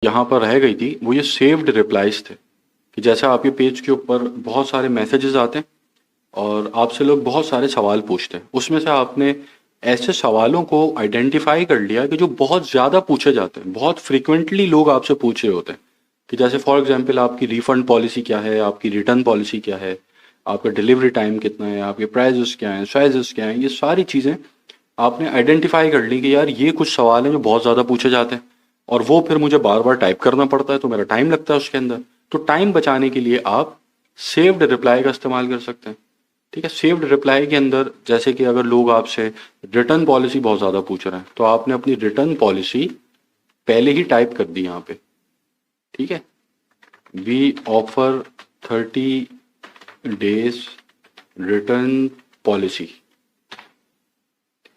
यहाँ पर रह गई थी वो ये सेव्ड रिप्लाईज थे कि जैसे आपके पेज के ऊपर बहुत सारे मैसेजेस आते हैं और आपसे लोग बहुत सारे सवाल पूछते हैं, उसमें से आपने ऐसे सवालों को आइडेंटिफाई कर लिया कि जो बहुत ज़्यादा पूछे जाते हैं, बहुत फ्रिक्वेंटली लोग आपसे पूछ रहे होते हैं कि जैसे फॉर एग्जांपल आपकी रिफंड पॉलिसी क्या है, आपकी रिटर्न पॉलिसी क्या है, आपका डिलीवरी टाइम कितना है, आपके प्राइजेस क्या हैं, साइजेस क्या हैं, ये सारी चीज़ें आपने आइडेंटिफाई कर ली कि यार ये कुछ सवाल हैं जो बहुत ज़्यादा पूछे जाते हैं और वो फिर मुझे बार बार टाइप करना पड़ता है तो मेरा टाइम लगता है उसके अंदर। तो टाइम बचाने के लिए आप सेव्ड रिप्लाई का इस्तेमाल कर सकते हैं। ठीक है, सेव्ड रिप्लाई के अंदर जैसे कि अगर लोग आपसे रिटर्न पॉलिसी बहुत ज़्यादा पूछ रहे हैं तो आपने अपनी रिटर्न पॉलिसी पहले ही टाइप कर दी यहाँ पे। ठीक है, we offer 30 days return policy.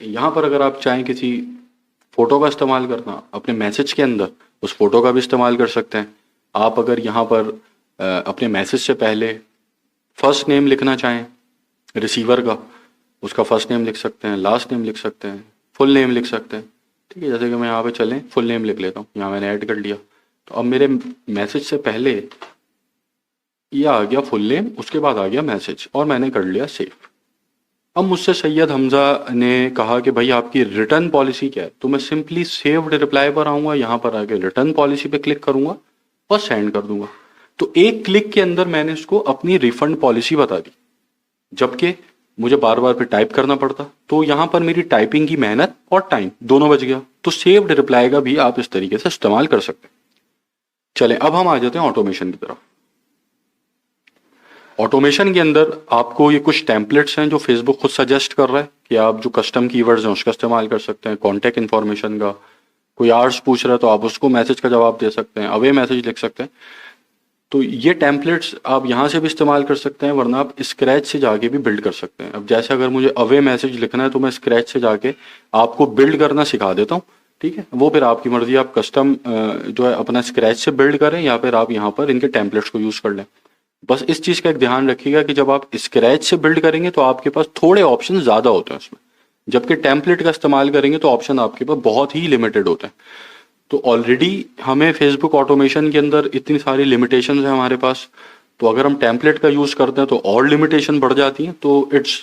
यहाँ पर अगर आप चाहें किसी फोटो का इस्तेमाल करना अपने मैसेज के अंदर, उस फोटो का भी इस्तेमाल कर सकते हैं। आप अगर यहाँ पर अपने मैसेज से पहले फर्स्ट नेम लिखना चाहें रिसीवर का, उसका फर्स्ट नेम लिख सकते हैं, लास्ट नेम लिख सकते हैं, फुल नेम लिख सकते हैं। ठीक है, जैसे कि मैं यहाँ पे चलें फुल नेम लिख लेता हूँ, यहाँ मैंने ऐड कर लिया तो अब मेरे मैसेज से पहले ये आ गया फुल नेम, उसके बाद आ गया मैसेज और मैंने कर लिया सेव। अब मुझसे सैयद हमजा ने कहा कि भाई आपकी रिटर्न पॉलिसी क्या है, तो मैं सिंपली सेव्ड रिप्लाई पर आऊँगा, यहाँ पर आके रिटर्न पॉलिसी पे क्लिक करूँगा और सेंड कर दूंगा। तो एक क्लिक के अंदर मैंने उसको अपनी रिफंड पॉलिसी बता दी, जबकि मुझे बार बार फिर टाइप करना पड़ता। तो यहाँ पर मेरी टाइपिंग की मेहनत और टाइम दोनों बच गया। तो सेव्ड रिप्लाई का भी आप इस तरीके से इस्तेमाल कर सकते हैं। चलें अब हम आ जाते हैं ऑटोमेशन की तरफ। ऑटोमेशन के अंदर आपको ये कुछ टेम्पलेट्स हैं जो फेसबुक खुद सजेस्ट कर रहा है कि आप जो कस्टम कीवर्ड्स हैं उसका इस्तेमाल कर सकते हैं। कॉन्टैक्ट इन्फॉर्मेशन का कोई आर्स पूछ रहा है तो आप उसको मैसेज का जवाब दे सकते हैं, अवे मैसेज लिख सकते हैं। तो ये टेम्पलेट्स आप यहाँ से भी इस्तेमाल कर सकते हैं, वरना आप स्क्रैच से जाके भी बिल्ड कर सकते हैं। अब जैसे अगर मुझे अवे मैसेज लिखना है तो मैं स्क्रैच से जाके आपको बिल्ड करना सिखा देता हूँ। ठीक है, वो फिर आपकी मर्जी, आप कस्टम जो है अपना स्क्रैच से बिल्ड करें या फिर आप यहाँ पर इनके टेम्पलेट्स को यूज़ कर लें। बस इस चीज़ का एक ध्यान रखिएगा कि जब आप स्क्रैच से बिल्ड करेंगे तो आपके पास थोड़े ऑप्शन ज़्यादा होते हैं उसमें, जबकि टेम्पलेट का इस्तेमाल करेंगे तो ऑप्शन आपके पास बहुत ही लिमिटेड होते हैं। तो ऑलरेडी हमें फेसबुक ऑटोमेशन के अंदर इतनी सारी लिमिटेशन है हमारे पास, तो अगर हम टेम्पलेट का यूज़ करते हैं तो और लिमिटेशन बढ़ जाती हैं। तो इट्स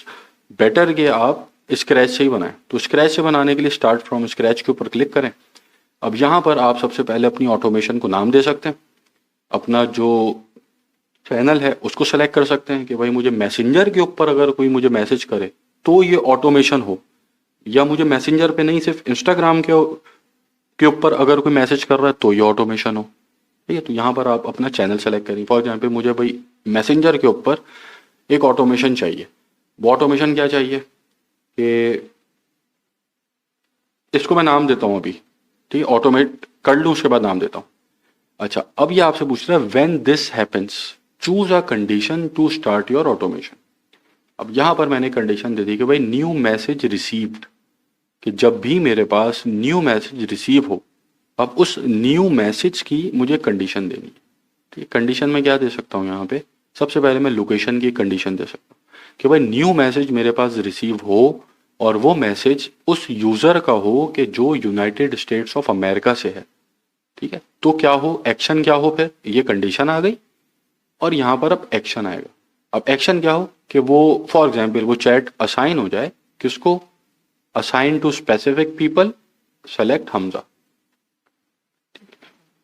बेटर कि आप स्क्रैच से ही बनाएं। तो स्क्रैच से बनाने के लिए स्टार्ट फ्रॉम स्क्रैच के ऊपर क्लिक करें। अब यहाँ पर आप सबसे पहले अपनी ऑटोमेशन को नाम दे सकते हैं। अपना जो चैनल है उसको सेलेक्ट कर सकते हैं कि भाई मुझे मैसेंजर के ऊपर अगर कोई मुझे मैसेज करे तो ये ऑटोमेशन हो, या मुझे मैसेंजर पे नहीं सिर्फ इंस्टाग्राम के ऊपर अगर कोई मैसेज कर रहा है तो ये ऑटोमेशन हो। ठीक है, तो यहाँ पर आप अपना चैनल सेलेक्ट करें। फॉर एग्जाम्पल मुझे भाई मैसेंजर के ऊपर एक ऑटोमेशन चाहिए। वो ऑटोमेशन क्या चाहिए कि इसको मैं नाम देता हूँ अभी। ठीक है, ऑटोमेट कर लूँ उसके बाद नाम देता हूँ। अच्छा, अब ये आपसे पूछ रहा है when this happens choose a condition to start your automation. अब यहाँ पर मैंने कंडीशन दे दी कि भाई न्यू मैसेज रिसीव्ड, कि जब भी मेरे पास न्यू मैसेज रिसीव हो, अब उस न्यू मैसेज की मुझे कंडीशन देनी है। ठीक है, कंडीशन में क्या दे सकता हूँ यहाँ पे, सबसे पहले मैं लोकेशन की कंडीशन दे सकता हूँ कि भाई न्यू मैसेज मेरे पास रिसीव हो और वो मैसेज उस यूज़र का हो कि जो यूनाइटेड स्टेट्स ऑफ अमेरिका से है। ठीक है, तो क्या हो, एक्शन क्या हो, फिर ये कंडीशन आ गई और यहाँ पर अब एक्शन आएगा। अब एक्शन क्या हो कि वो फॉर एग्जाम्पल वो चैट असाइन हो जाए, किसको, assign to specific people, select Hamza.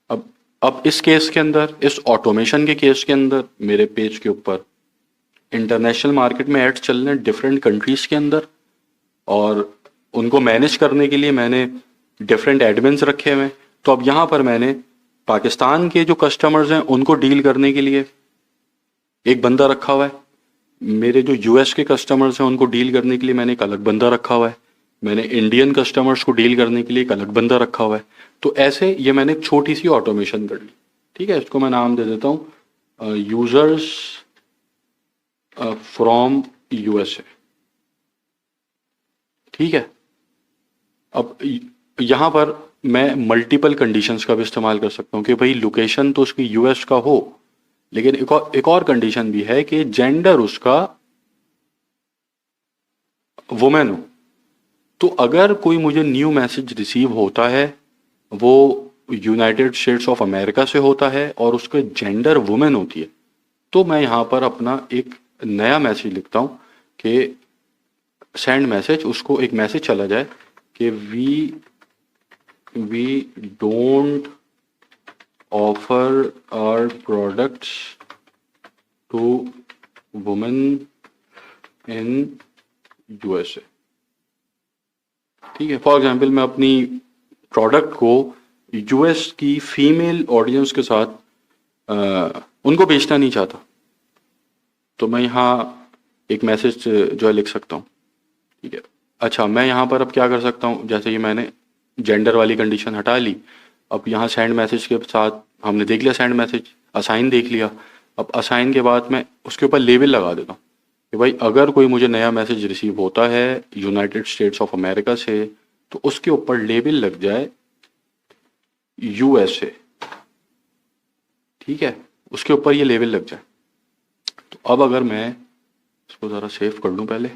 अब अब इस केस के अंदर, इस ऑटोमेशन के केस के अंदर मेरे पेज के ऊपर इंटरनेशनल मार्केट में एड्स चल रहे हैं डिफरेंट कंट्रीज के अंदर, और उनको मैनेज करने के लिए मैंने डिफरेंट एडमिन्स रखे हुए हैं। तो अब यहाँ पर मैंने पाकिस्तान के जो कस्टमर्स हैं उनको डील करने के लिए एक बंदा रखा हुआ है, मेरे जो यूएस के कस्टमर्स हैं उनको डील करने के लिए मैंने एक अलग बंदा रखा हुआ है, मैंने इंडियन कस्टमर्स को डील करने के लिए एक अलग बंदा रखा हुआ है। तो ऐसे ये मैंने एक छोटी सी ऑटोमेशन कर ली। ठीक है, इसको मैं नाम दे देता हूँ यूजर्स फ्रॉम यूएसए। ठीक है, अब यहाँ पर मैं मल्टीपल कंडीशंस का भी इस्तेमाल कर सकता हूँ कि भाई लोकेशन तो उसकी यूएस का हो, लेकिन एक और कंडीशन भी है कि जेंडर उसका वुमेन हो। तो अगर कोई मुझे न्यू मैसेज रिसीव होता है, वो यूनाइटेड स्टेट्स ऑफ अमेरिका से होता है और उसके जेंडर वुमेन होती है, तो मैं यहाँ पर अपना एक नया मैसेज लिखता हूँ कि सेंड मैसेज, उसको एक मैसेज चला जाए कि we don't offer our products to women in USA. ठीक है, फॉर एग्जाम्पल मैं अपनी प्रोडक्ट को यूएस की फीमेल ऑडियंस के साथ उनको बेचना नहीं चाहता, तो मैं यहाँ एक मैसेज जो है लिख सकता हूँ। ठीक है, अच्छा मैं यहाँ पर अब क्या कर सकता हूँ, जैसे कि मैंने जेंडर वाली कंडीशन हटा ली, अब यहाँ सेंड मैसेज के साथ हमने देख लिया सेंड मैसेज, असाइन देख लिया। अब असाइन के बाद मैं उसके ऊपर लेबल लगा देता हूँ कि भाई अगर कोई मुझे नया मैसेज रिसीव होता है यूनाइटेड स्टेट्स ऑफ अमेरिका से, तो उसके ऊपर लेबल लग जाए यूएसए। ठीक है, उसके ऊपर ये लेबल लग जाए। तो अब अगर मैं इसको ज़रा सेव कर लूँ पहले,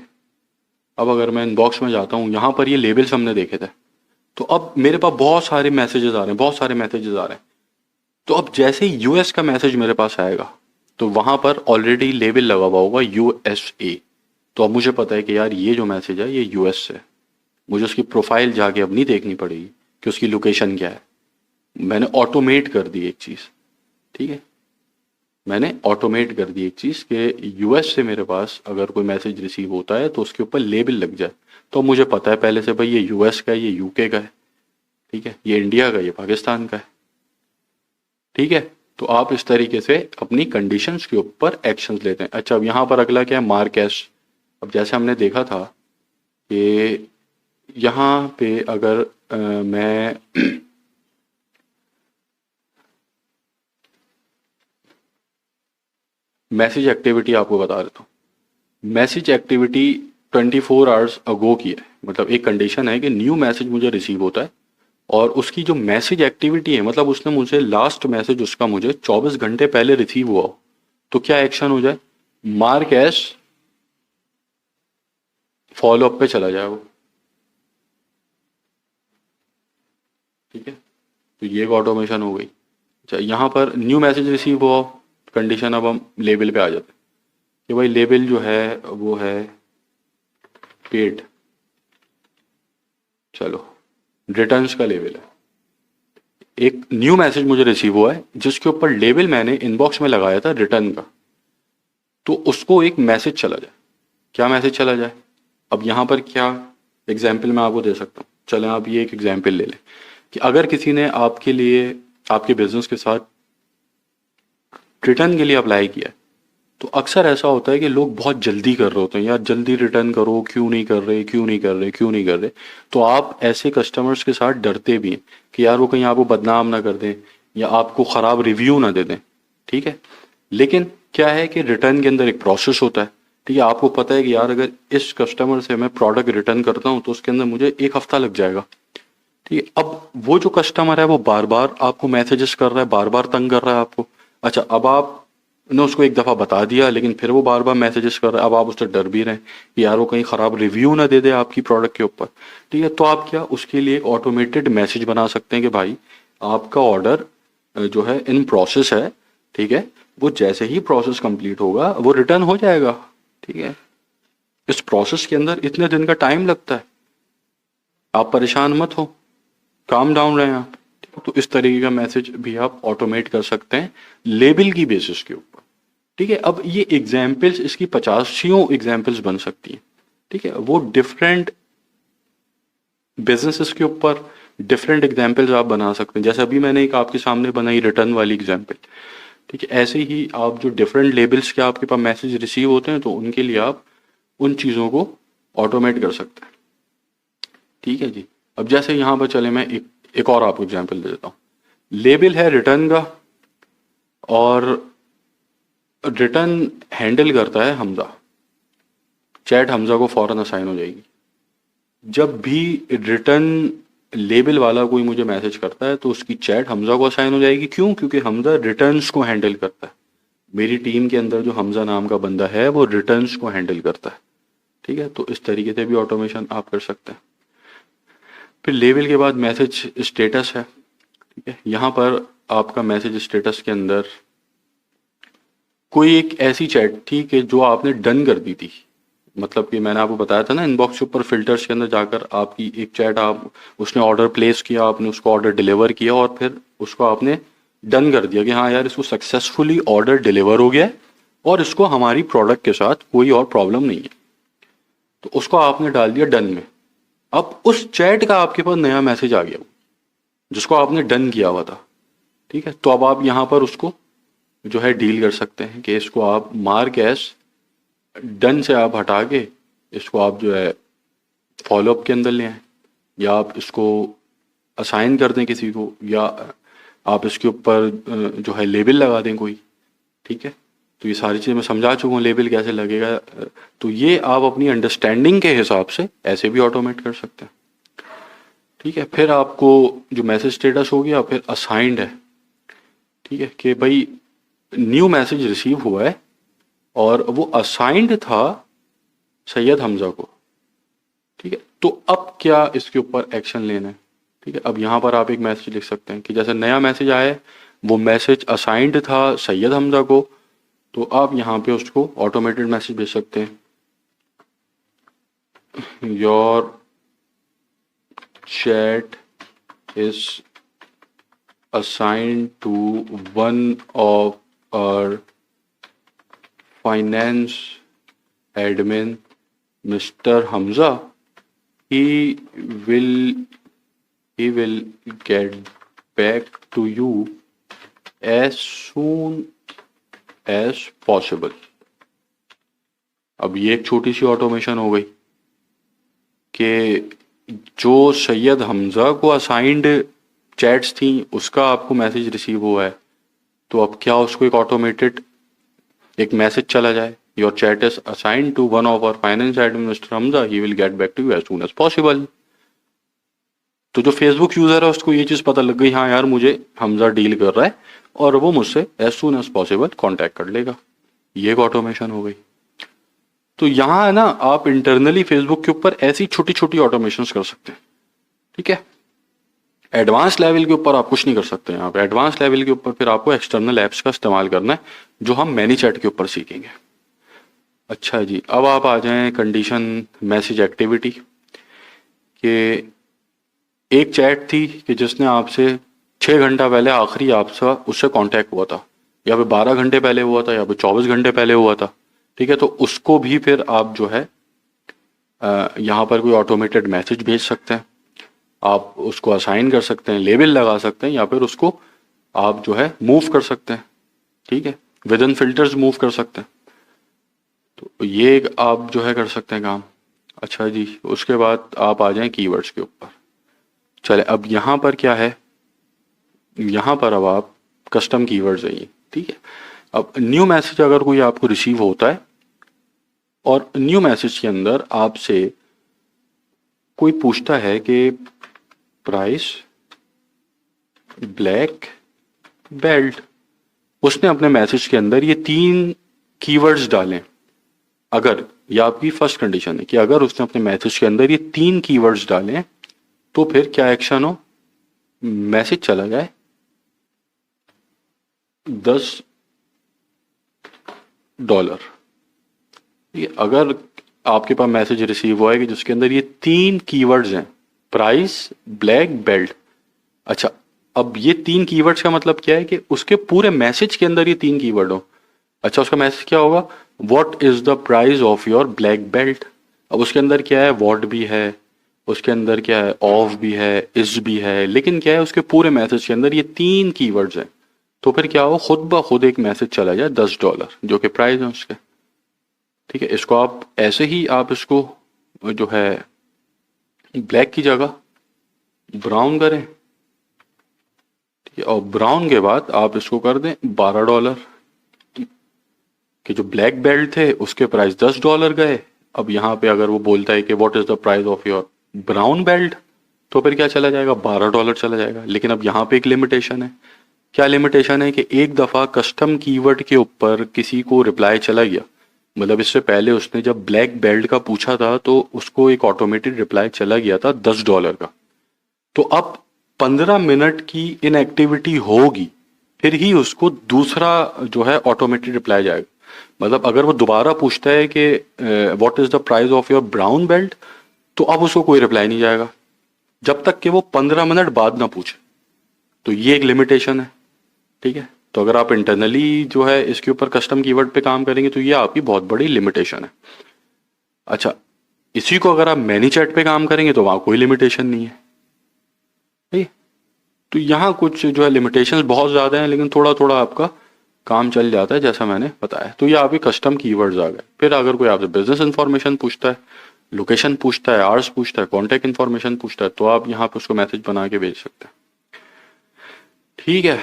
अब अगर मैं इनबॉक्स में जाता हूँ, यहाँ पर ये लेबल्स हमने देखे थे, तो अब मेरे पास बहुत सारे मैसेजेस आ रहे हैं, बहुत सारे मैसेजेस आ रहे हैं। तो अब जैसे ही यूएस का मैसेज मेरे पास आएगा, तो वहाँ पर ऑलरेडी लेबल लगा हुआ होगा यूएसए। तो अब मुझे पता है कि यार ये जो मैसेज है ये यूएस से है। मुझे उसकी प्रोफाइल जाके अब नहीं देखनी पड़ेगी कि उसकी लोकेशन क्या है, मैंने ऑटोमेट कर दी एक चीज़। ठीक है, मैंने ऑटोमेट कर दी एक चीज़ कि यूएस से मेरे पास अगर कोई मैसेज रिसीव होता है तो उसके ऊपर लेबल लग जाए, तो मुझे पता है पहले से भाई ये यूएस का है, ये यूके का है। ठीक है, ये इंडिया का, ये पाकिस्तान का है। ठीक है, तो आप इस तरीके से अपनी कंडीशंस के ऊपर एक्शंस लेते हैं। अच्छा, अब यहाँ पर अगला क्या है, मार्केस। अब जैसे हमने देखा था कि यहाँ पे अगर मैं मैसेज एक्टिविटी आपको बता देता हूँ। मैसेज एक्टिविटी 24 आवर्स अगो की है, मतलब एक कंडीशन है कि न्यू मैसेज मुझे रिसीव होता है और उसकी जो मैसेज एक्टिविटी है, मतलब उसने मुझे लास्ट मैसेज उसका मुझे 24 घंटे पहले रिसीव हुआ हो, तो क्या एक्शन हो जाए, मार्क एस फॉलो अप पे चला जाए वो। ठीक है, तो ये एक ऑटोमेशन हो गई। अच्छा, यहाँ पर न्यू मैसेज रिसीव हुआ कंडीशन, अब हम लेबल पे आ जाते हैं कि भाई लेबल जो है वो है पेड। चलो, रिटर्न्स का लेबल है, एक न्यू मैसेज मुझे रिसीव हुआ है जिसके ऊपर लेबल मैंने इनबॉक्स में लगाया था रिटर्न का, तो उसको एक मैसेज चला जाए। क्या मैसेज चला जाए, अब यहाँ पर क्या एग्जाम्पल मैं आपको दे सकता हूँ। चलें आप ये एक एग्जाम्पल ले लें कि अगर किसी ने आपके लिए, आपके बिजनेस के साथ रिटर्न के लिए अप्लाई किया है, तो अक्सर ऐसा होता है कि लोग बहुत जल्दी कर रहे होते हैं, यार जल्दी रिटर्न करो, क्यों नहीं कर रहे, क्यों नहीं कर रहे, क्यों नहीं कर रहे। तो आप ऐसे कस्टमर्स के साथ डरते भी हैं कि यार वो कहीं आपको बदनाम ना कर दें या आपको ख़राब रिव्यू ना दे दें। ठीक है, लेकिन क्या है कि रिटर्न के अंदर एक प्रोसेस होता है। ठीक है, आपको पता है कि यार अगर इस कस्टमर से मैं प्रोडक्ट रिटर्न करता हूँ तो उसके अंदर मुझे 1 हफ्ता लग जाएगा। ठीक है, अब वो जो कस्टमर है वो बार बार आपको मैसेजेस कर रहा है, बार बार तंग कर रहा है आपको। अच्छा, अब आपने उसको एक दफ़ा बता दिया लेकिन फिर वो बार बार मैसेजेस कर रहा है, अब आप उससे डर भी रहे हैं कि यार वो कहीं ख़राब रिव्यू ना दे दे आपकी प्रोडक्ट के ऊपर। ठीक है, तो आप क्या उसके लिए एक ऑटोमेटेड मैसेज बना सकते हैं कि भाई आपका ऑर्डर जो है इन प्रोसेस है। ठीक है, वो जैसे ही प्रोसेस कंप्लीट होगा वो रिटर्न हो जाएगा। ठीक है, इस प्रोसेस के अंदर इतने दिन का टाइम लगता है, आप परेशान मत हो, काम डाउन रहें आप। ठीक है, तो इस तरीके का मैसेज भी आप ऑटोमेट कर सकते हैं लेबल की बेसिस के ऊपर। ठीक है, अब ये एग्जाम्पल्स, इसकी 50 एग्जाम्पल्स बन सकती हैं। ठीक है, वो डिफरेंट बिजनेसेस के ऊपर डिफरेंट एग्जाम्पल्स आप बना सकते हैं। जैसे अभी मैंने एक आपके सामने बनाई रिटर्न वाली एग्जाम्पल। ठीक है, ऐसे ही आप जो डिफरेंट लेबल्स के आपके पास मैसेज रिसीव होते हैं तो उनके लिए आप उन चीज़ों को ऑटोमेट कर सकते हैं। ठीक है जी, अब जैसे यहाँ पर चले मैं एक और आपको एग्जाम्पल दे देता हूँ। लेबल है रिटर्न का और रिटर्न हैंडल करता है हमजा। चैट हमजा को फौरन असाइन हो जाएगी। जब भी रिटर्न लेबल वाला कोई मुझे मैसेज करता है तो उसकी चैट हमजा को असाइन हो जाएगी। क्यों? क्योंकि हमजा रिटर्न्स को हैंडल करता है। मेरी टीम के अंदर जो हमजा नाम का बंदा है वो रिटर्न्स को हैंडल करता है। ठीक है, तो इस तरीके से भी ऑटोमेशन आप कर सकते हैं। फिर लेबल के बाद मैसेज स्टेटस है। ठीक है, यहाँ पर आपका मैसेज स्टेटस के अंदर कोई एक ऐसी चैट थी कि जो आपने डन कर दी थी। मतलब कि मैंने आपको बताया था ना, इनबॉक्स के ऊपर फिल्टर्स के अंदर जाकर आपकी एक चैट, आप उसने ऑर्डर प्लेस किया, आपने उसको ऑर्डर डिलीवर किया और फिर उसको आपने डन कर दिया कि हाँ यार इसको सक्सेसफुली ऑर्डर डिलीवर हो गया है और इसको हमारी प्रोडक्ट के साथ कोई और प्रॉब्लम नहीं है। तो उसको आपने डाल दिया डन में। अब उस चैट का आपके पास नया मैसेज आ गया जिसको आपने डन किया हुआ था। ठीक है, तो अब आप यहाँ पर उसको जो है डील कर सकते हैं कि इसको आप मार्क एज डन से आप हटा के इसको आप जो है फॉलोअप के अंदर ले आए, या आप इसको असाइन कर दें किसी को, या आप इसके ऊपर जो है लेबल लगा दें कोई। ठीक है, तो ये सारी चीज़ें मैं समझा चुका हूँ, लेबल कैसे लगेगा। तो ये आप अपनी अंडरस्टैंडिंग के हिसाब से ऐसे भी ऑटोमेट कर सकते हैं। ठीक है, फिर आपको जो मैसेज स्टेटस हो गया, फिर असाइंड है। ठीक है, कि भाई न्यू मैसेज रिसीव हुआ है और वो असाइंड था सैयद हमजा को। ठीक है, तो अब क्या इसके ऊपर एक्शन लेना है। ठीक है, अब यहाँ पर आप एक मैसेज लिख सकते हैं कि जैसे नया मैसेज आया है, वो मैसेज असाइंड था सैयद हमजा को, तो आप यहाँ पे उसको ऑटोमेटेड मैसेज भेज सकते हैं, your chat is assigned to one of our finance admin, Mr. Hamza. He will get back to you as soon as possible. अब ये एक छोटी सी ऑटोमेशन हो गई कि जो सैयद हमजा को असाइंड चैट्स थी उसका आपको मैसेज रिसीव हुआ है, तो अब क्या उसको एक ऑटोमेटेड एक मैसेज चला जाए, your chat is assigned to one of our finance admin mister Hamza, he will get back to you as soon as possible. तो जो फेसबुक यूजर है उसको ये चीज पता लग गई, हाँ यार मुझे हमजा डील कर रहा है और वो मुझसे as soon as possible contact कर लेगा। ये एक ऑटोमेशन हो गई। तो यहाँ है ना, आप इंटरनली फेसबुक के ऊपर ऐसी छोटी छोटी ऑटोमेशन कर सकते हैं। ठीक है, एडवांस लेवल के ऊपर आप कुछ नहीं कर सकते हैं। आप एडवांस लेवल के ऊपर फिर आपको एक्सटर्नल ऐप्स का इस्तेमाल करना है, जो हम मैनीचैट के ऊपर सीखेंगे। अच्छा जी, अब आप आ जाएं कंडीशन मैसेज एक्टिविटी के। एक चैट थी कि जिसने आपसे 6 घंटा पहले आखिरी आपसे उससे कांटेक्ट हुआ था, या फिर 12 घंटे पहले हुआ था, या फिर 24 घंटे पहले हुआ था। ठीक है, तो उसको भी फिर आप जो है यहाँ पर कोई ऑटोमेटेड मैसेज भेज सकते हैं, आप उसको असाइन कर सकते हैं, लेबल लगा सकते हैं, या फिर उसको आप जो है मूव कर सकते हैं। ठीक है, विद इन फिल्टर्स मूव कर सकते हैं। तो ये एक आप जो है कर सकते हैं काम। अच्छा जी, उसके बाद आप आ जाएं कीवर्ड्स के ऊपर। चले, अब यहाँ पर क्या है, यहाँ पर अब आप कस्टम कीवर्ड्स है ये। ठीक है, अब न्यू मैसेज अगर कोई आपको रिसीव होता है और न्यू मैसेज के अंदर आपसे कोई पूछता है कि प्राइस ब्लैक बेल्ट, उसने अपने मैसेज के अंदर ये 3 कीवर्ड्स डालें। अगर ये आपकी फर्स्ट कंडीशन है कि अगर उसने अपने मैसेज के अंदर ये 3 कीवर्ड्स डालें तो फिर क्या एक्शन हो, मैसेज चला जाए $10। अगर आपके पास मैसेज रिसीव हुआ है कि जिसके अंदर ये 3 कीवर्ड्स हैं, प्राइस ब्लैक बेल्ट। अच्छा, अब ये 3 कीवर्ड्स का मतलब क्या है कि उसके पूरे मैसेज के अंदर ये 3 कीवर्ड हो। अच्छा, उसका मैसेज क्या होगा, what is the price of your black belt. अब उसके अंदर क्या है, व्हाट भी है, उसके अंदर क्या है, ऑफ भी है, इज भी है, लेकिन क्या है उसके पूरे मैसेज के अंदर ये 3 कीवर्ड्स हैं। तो फिर क्या हो, खुद ब खुद एक मैसेज चला जाए $10 जो कि प्राइस है उसके। ठीक है, इसको आप ऐसे ही आप इसको जो है ब्लैक की जगह ब्राउन करें। ठीक है, और ब्राउन के बाद आप इसको कर दें $12 कि जो ब्लैक बेल्ट थे उसके प्राइस $10 गए। अब यहाँ पे अगर वो बोलता है कि what is the price of your brown belt, तो फिर क्या चला जाएगा, $12 चला जाएगा। लेकिन अब यहाँ पे एक लिमिटेशन है। क्या लिमिटेशन है कि एक दफा कस्टम कीवर्ड के ऊपर किसी को रिप्लाई चला गया, मतलब इससे पहले उसने जब ब्लैक बेल्ट का पूछा था तो उसको एक ऑटोमेटेड रिप्लाई चला गया था $10 का। तो अब 15 मिनट की इनएक्टिविटी होगी फिर ही उसको दूसरा जो है ऑटोमेटेड रिप्लाई जाएगा। मतलब अगर वो दोबारा पूछता है कि what is the price of your brown belt, तो अब उसको कोई रिप्लाई नहीं जाएगा जब तक कि वो 15 मिनट बाद ना पूछे। तो ये एक लिमिटेशन है, ठीक है। तो अगर आप इंटरनली जो है इसके ऊपर कस्टम कीवर्ड पे काम करेंगे तो ये आपकी बहुत बड़ी लिमिटेशन है। अच्छा, इसी को अगर आप मैनी चैट पे काम करेंगे तो वहां कोई लिमिटेशन नहीं है, ठीक है। तो यहाँ कुछ जो है लिमिटेशंस बहुत ज़्यादा हैं, लेकिन थोड़ा थोड़ा आपका काम चल जाता है जैसा मैंने बताया। तो ये आपके कस्टम कीवर्ड्स आ गए। फिर अगर कोई आपसे बिजनेस इंफॉर्मेशन पूछता है, लोकेशन पूछता है, आवर्स पूछता है, कॉन्टैक्ट इन्फॉर्मेशन पूछता है, तो आप यहाँ पे उसको मैसेज बना के भेज सकते हैं, ठीक है।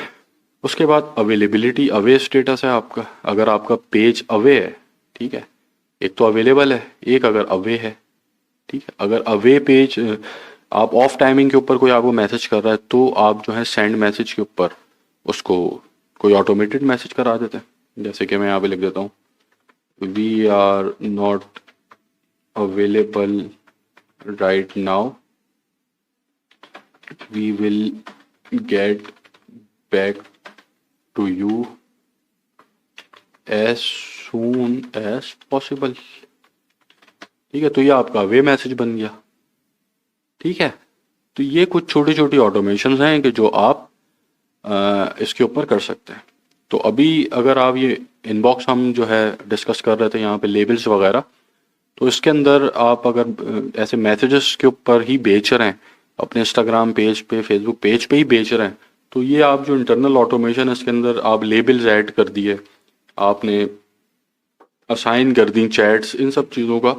उसके बाद अवेलेबिलिटी, अवे स्टेटस है आपका। अगर आपका पेज अवे है, ठीक है, एक तो अवेलेबल है, एक अगर अवे है, ठीक है। अगर अवे पेज आप ऑफ टाइमिंग के ऊपर कोई आपको मैसेज कर रहा है तो आप जो है सेंड मैसेज के ऊपर उसको कोई ऑटोमेटेड मैसेज करा देते हैं। जैसे कि मैं यहाँ पे लिख देता हूँ, we are not available right now, we will get back to you as soon as possible, ठीक है। तो ये आपका वे मैसेज बन गया, ठीक है। तो ये कुछ छोटी छोटी ऑटोमेशन हैं कि जो आप इसके ऊपर कर सकते हैं। तो अभी अगर आप ये इनबॉक्स हम जो है डिस्कस कर रहे थे यहाँ पे लेबल्स वगैरह, तो इसके अंदर आप अगर ऐसे मैसेजेस के ऊपर ही बेच रहे हैं, अपने इंस्टाग्राम पेज पे, फेसबुक पेज पे ही बेच रहे हैं, तो ये आप जो इंटरनल ऑटोमेशन है इसके अंदर आप लेबल्स ऐड कर दिए, आपने असाइन कर दी चैट्स, इन सब चीज़ों का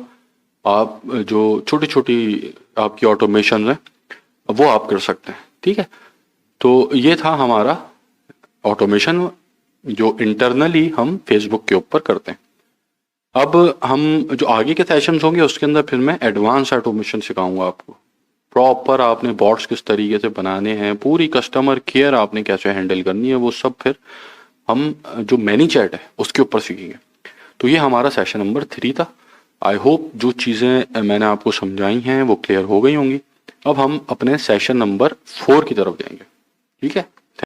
आप जो छोटी छोटी आपकी ऑटोमेशन है वो आप कर सकते हैं, ठीक है। तो ये था हमारा ऑटोमेशन जो इंटरनली हम फेसबुक के ऊपर करते हैं। अब हम जो आगे के सेशंस होंगे उसके अंदर फिर मैं एडवांस ऑटोमेशन सिखाऊंगा आपको। प्रॉपर आपने बॉट्स किस तरीके से बनाने हैं, पूरी कस्टमर केयर आपने कैसे हैंडल करनी है, वो सब फिर हम जो मैनी चैट है उसके ऊपर सीखेंगे। तो ये हमारा सेशन नंबर 3 था। आई होप जो चीज़ें मैंने आपको समझाई हैं वो क्लियर हो गई होंगी। अब हम अपने सेशन नंबर 4 की तरफ जाएंगे, ठीक है।